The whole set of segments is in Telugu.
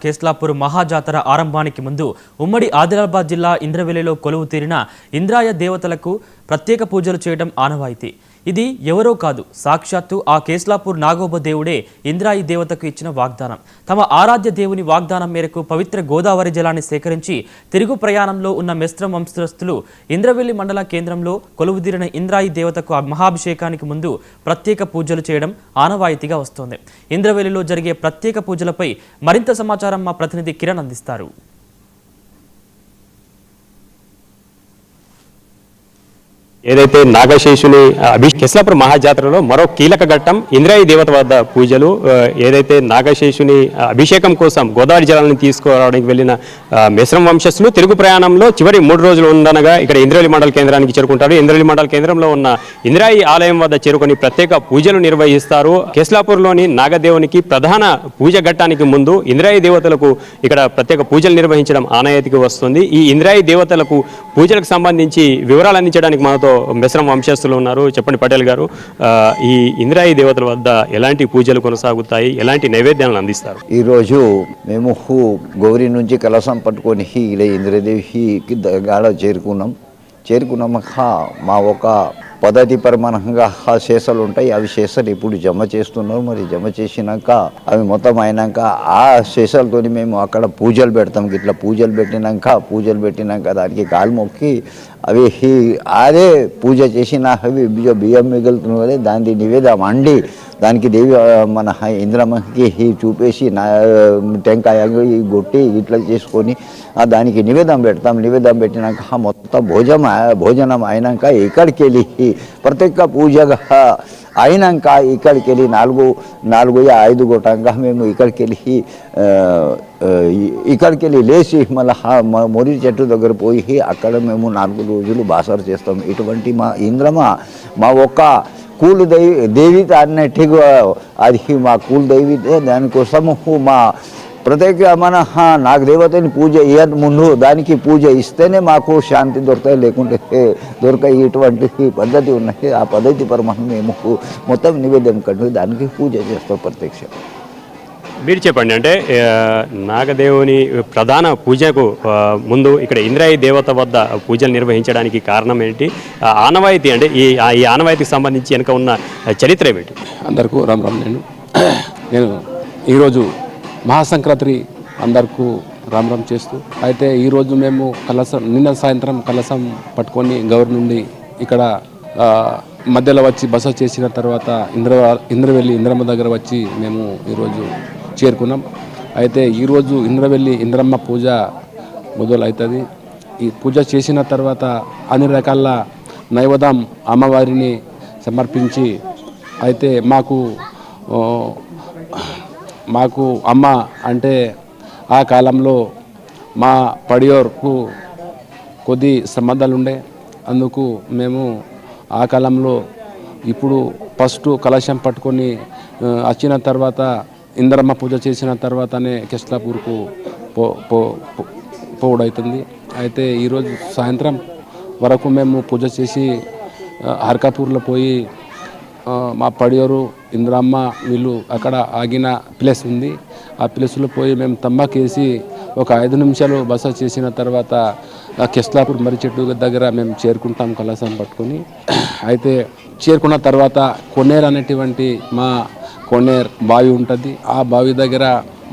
కేస్లాపూర్ మహాజాతర ఆరంభానికి ముందు ఉమ్మడి ఆదిలాబాద్ జిల్లా ఇంద్రవెల్లిలో కొలువు తీరిన ఇంద్రాయ దేవతలకు ప్రత్యేక పూజలు చేయడం ఆనవాయితీ. ఇది ఎవరో కాదు, సాక్షాత్తు ఆ కేస్లాపూర్ నాగోబ దేవుడే ఇంద్రాయి దేవతకు ఇచ్చిన వాగ్దానం. తమ ఆరాధ్య దేవుని వాగ్దానం మేరకు పవిత్ర గోదావరి జలాన్ని సేకరించి తిరుగు ప్రయాణంలో ఉన్న మెస్రం వంశస్థులు ఇంద్రవెల్లి మండల కేంద్రంలో కొలువుదీరిన ఇంద్రాయి దేవతకు మహాభిషేకానికి ముందు ప్రత్యేక పూజలు చేయడం ఆనవాయితీగా వస్తోంది. ఇంద్రవెల్లిలో జరిగే ప్రత్యేక పూజలపై మరింత సమాచారం మా ప్రతినిధి కిరణ్ అందిస్తారు. ఏదైతే నాగశేషుని కేస్లాపూర్ మహాజాతరలో మరో కీలక ఘట్టం ఇంద్రాయి దేవత వద్ద పూజలు. ఏదైతే నాగశేషుని అభిషేకం కోసం గోదావరి జలాలను తీసుకురావడానికి వెళ్ళిన మెస్రం వంశస్థులు తిరుగు ప్రయాణంలో చివరి 3 రోజులు ఉండనగా ఇక్కడ ఇంద్రవెల్లి మండల కేంద్రానికి చేరుకుంటారు. ఇంద్రవెల్లి మండల కేంద్రంలో ఉన్న ఇంద్రాయి ఆలయం వద్ద చేరుకొని ప్రత్యేక పూజలు నిర్వహిస్తారు. కేస్లాపూర్లోని నాగదేవునికి ప్రధాన పూజ ఘట్టానికి ముందు ఇంద్రాయి దేవతలకు ఇక్కడ ప్రత్యేక పూజలు నిర్వహించడం ఆనవాయితీకి వస్తుంది. ఈ ఇంద్రాయి దేవతలకు పూజలకు సంబంధించి వివరాలు అందించడానికి మనతో మెస్రం వంశస్థులు ఉన్నారు. చెప్పండి పటేల్ గారు, ఈ ఇంద్రాయి దేవతల వద్ద ఎలాంటి పూజలు కొనసాగుతాయి, ఎలాంటి నైవేద్యాలను అందిస్తారు? ఈరోజు మేము గౌరీ నుంచి కలసం పట్టుకొని ఇలా ఇంద్రదేవికి గాడ చేరుకున్నాక మా ఒక పద్ధతి పరమానంగా ఆ శేషాలు ఉంటాయి. అవి శేషాలు ఇప్పుడు జమ చేస్తున్నారు. మరి జమ చేసినాక అవి మొత్తం అయినాక ఆ శేషాలతో మేము అక్కడ పూజలు పెడతాం. ఇట్లా పూజలు పెట్టినాక దానికి కాలు మొక్కి అవి అదే పూజ చేసిన అవి బియ్యం మిగులుతున్నది దానికి నివేదన వండి దానికి దేవి మన ఇంద్రమ్మకి చూపేసి టెంకాయ గొట్టి ఇట్లా చేసుకొని దానికి నివేదన పెడతాం. నివేదన పెట్టినాక మొత్తం భోజనం అయినాక ఇక్కడికి వెళ్ళి ప్రత్యేక పూజగా అయినాక ఇక్కడికి వెళ్ళి 4-5 గొట్టంగా మేము ఇక్కడికి వెళ్ళి లేచి మళ్ళీ మొరి చెట్టు దగ్గర పోయి అక్కడ మేము 4 రోజులు బాసర చేస్తాం. ఇటువంటి మా ఇంద్రమ మా ఒక్క కూలు దేవి అన్నట్టుగా అది మా కూలు దైవితే. దానికోసము మా ప్రత్యేక మన నాగదేవతని పూజ ఇయ్యక ముందు దానికి పూజ ఇస్తేనే మాకు శాంతి దొరుకుతాయి, లేకుంటే దొరకాయి. ఇటువంటి పద్ధతి ఉన్నాయి. ఆ పద్ధతి పరమానం మేము మొత్తం నివేదన కట్టు దానికి పూజ చేస్తాం ప్రత్యక్ష. మీరు చెప్పండి, అంటే నాగదేవుని ప్రధాన పూజకు ముందు ఇక్కడ ఇంద్రాయి దేవత వద్ద పూజలు నిర్వహించడానికి కారణం ఏంటి, ఆనవాయితీ అంటే ఈ ఆనవాయితీకి సంబంధించి వెనుక ఉన్న చరిత్ర ఏమిటి? అందరికీ రామ్. నేను ఈరోజు మహాసంక్రాంతి అందరికీ రామ్ చేస్తూ అయితే ఈరోజు మేము నిన్న సాయంత్రం కలసం పట్టుకొని గౌరి నుండి ఇక్కడ మధ్యలో వచ్చి బస చేసిన తర్వాత ఇంద్రవెల్లి ఇంద్రమ్మ దగ్గర వచ్చి మేము ఈరోజు చేరుకున్నాం. అయితే ఈరోజు ఇంద్రవెల్లి ఇంద్రమ్మ పూజ మొదలవుతుంది. ఈ పూజ చేసిన తర్వాత అన్ని రకాల నైవేద్యం అమ్మవారిని సమర్పించి అయితే మాకు అమ్మ అంటే ఆ కాలంలో మా పడియోర్కు కొద్ది సంబంధాలు ఉండే. అందుకు మేము ఆ కాలంలో ఇప్పుడు ఫస్ట్ కలశం పట్టుకొని వచ్చిన తర్వాత ఇంద్రమ్మ పూజ చేసిన తర్వాతనే కేస్లాపూర్కు పోవుడవుతుంది. అయితే ఈరోజు సాయంత్రం వరకు మేము పూజ చేసి హర్కాపూర్లో పోయి మా పడియోరు ఇంద్రమ్మ వీళ్ళు అక్కడ ఆగిన ప్లేస్ ఉంది. ఆ ప్లేస్లో పోయి మేము తంబాకేసి ఒక 5 నిమిషాలు బస చేసిన తర్వాత కేస్లాపూర్ మర్రి చెట్టు దగ్గర మేము చేరుకుంటాం కలసం పట్టుకొని. అయితే చేరుకున్న తర్వాత కొన్నేరు అనేటువంటి మా కొన్నేరు బావి ఉంటుంది. ఆ బావి దగ్గర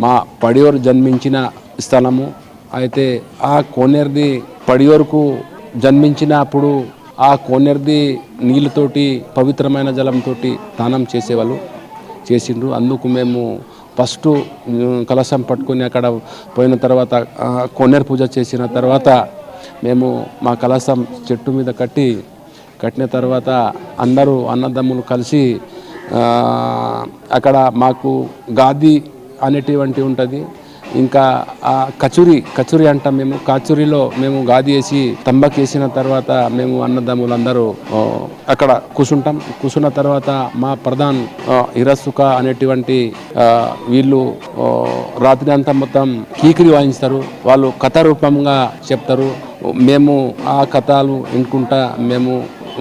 మా పడియోరు జన్మించిన స్థలము. అయితే ఆ కొన్నేరుది పడియోరుకు జన్మించినప్పుడు ఆ కోనేరుది నీళ్ళతోటి పవిత్రమైన జలంతో స్నానం చేసిండ్రు. అందుకు మేము ఫస్ట్ కలశం పట్టుకొని అక్కడ పోయిన తర్వాత కోనేరు పూజ చేసిన తర్వాత మేము మా కలశం చెట్టు మీద కట్టిన తర్వాత అందరూ అన్నదమ్ములు కలిసి అక్కడ మాకు గాది అనేటువంటి ఉంటుంది. ఇంకా కచూరి అంటాం మేము. కచూరిలో మేము గాది వేసి తంబాకు వేసిన తర్వాత మేము అన్నదమ్ములు అందరూ అక్కడ కూర్చున్న తర్వాత మా ప్రధాన్ ఇరసుక అనేటువంటి వీళ్ళు రాత్రి అంతా మొత్తం కీకిరి వాయిస్తారు. వాళ్ళు కథ రూపంగా చెప్తారు. మేము ఆ కథలు వినుకుంటా మేము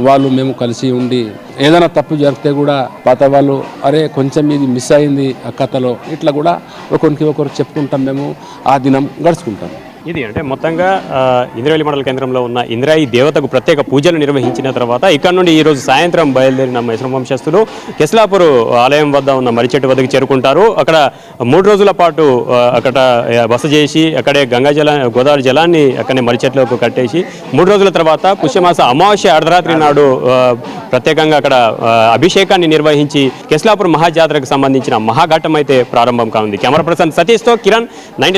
వాళ్ళు మేము కలిసి ఉండి ఏదైనా తప్పు జరిగితే కూడా పాత వాళ్ళు అరే కొంచెం ఇది మిస్ అయింది ఆ కథలో ఇట్లా కూడా ఒకరికి ఒకరు చెప్పుకుంటాం, మేము ఆ దినం గడుచుకుంటాం. ఇది అంటే మొత్తంగా ఇంద్రవెల్లి మండల కేంద్రంలో ఉన్న ఇంద్రాయి దేవతకు ప్రత్యేక పూజలు నిర్వహించిన తర్వాత ఇక్కడ నుండి ఈ రోజు సాయంత్రం బయలుదేరిన మైసూరు వంశస్థులు కెస్లాపూర్ ఆలయం వద్ద ఉన్న మర్రిచెట్టు వద్దకు చేరుకుంటారు. అక్కడ 3 రోజుల పాటు అక్కడ బస చేసి అక్కడే గోదావరి జలాన్ని అక్కడే మర్రిచెట్లకు కట్టేసి 3 రోజుల తర్వాత పుష్యమాస అమావాస్య అర్ధరాత్రి నాడు ప్రత్యేకంగా అక్కడ అభిషేకాన్ని నిర్వహించి కెస్లాపూర్ మహాజాతరకు సంబంధించిన మహాఘట్టం అయితే ప్రారంభం కానుంది. Camera person సతీష్తో Kiran, 19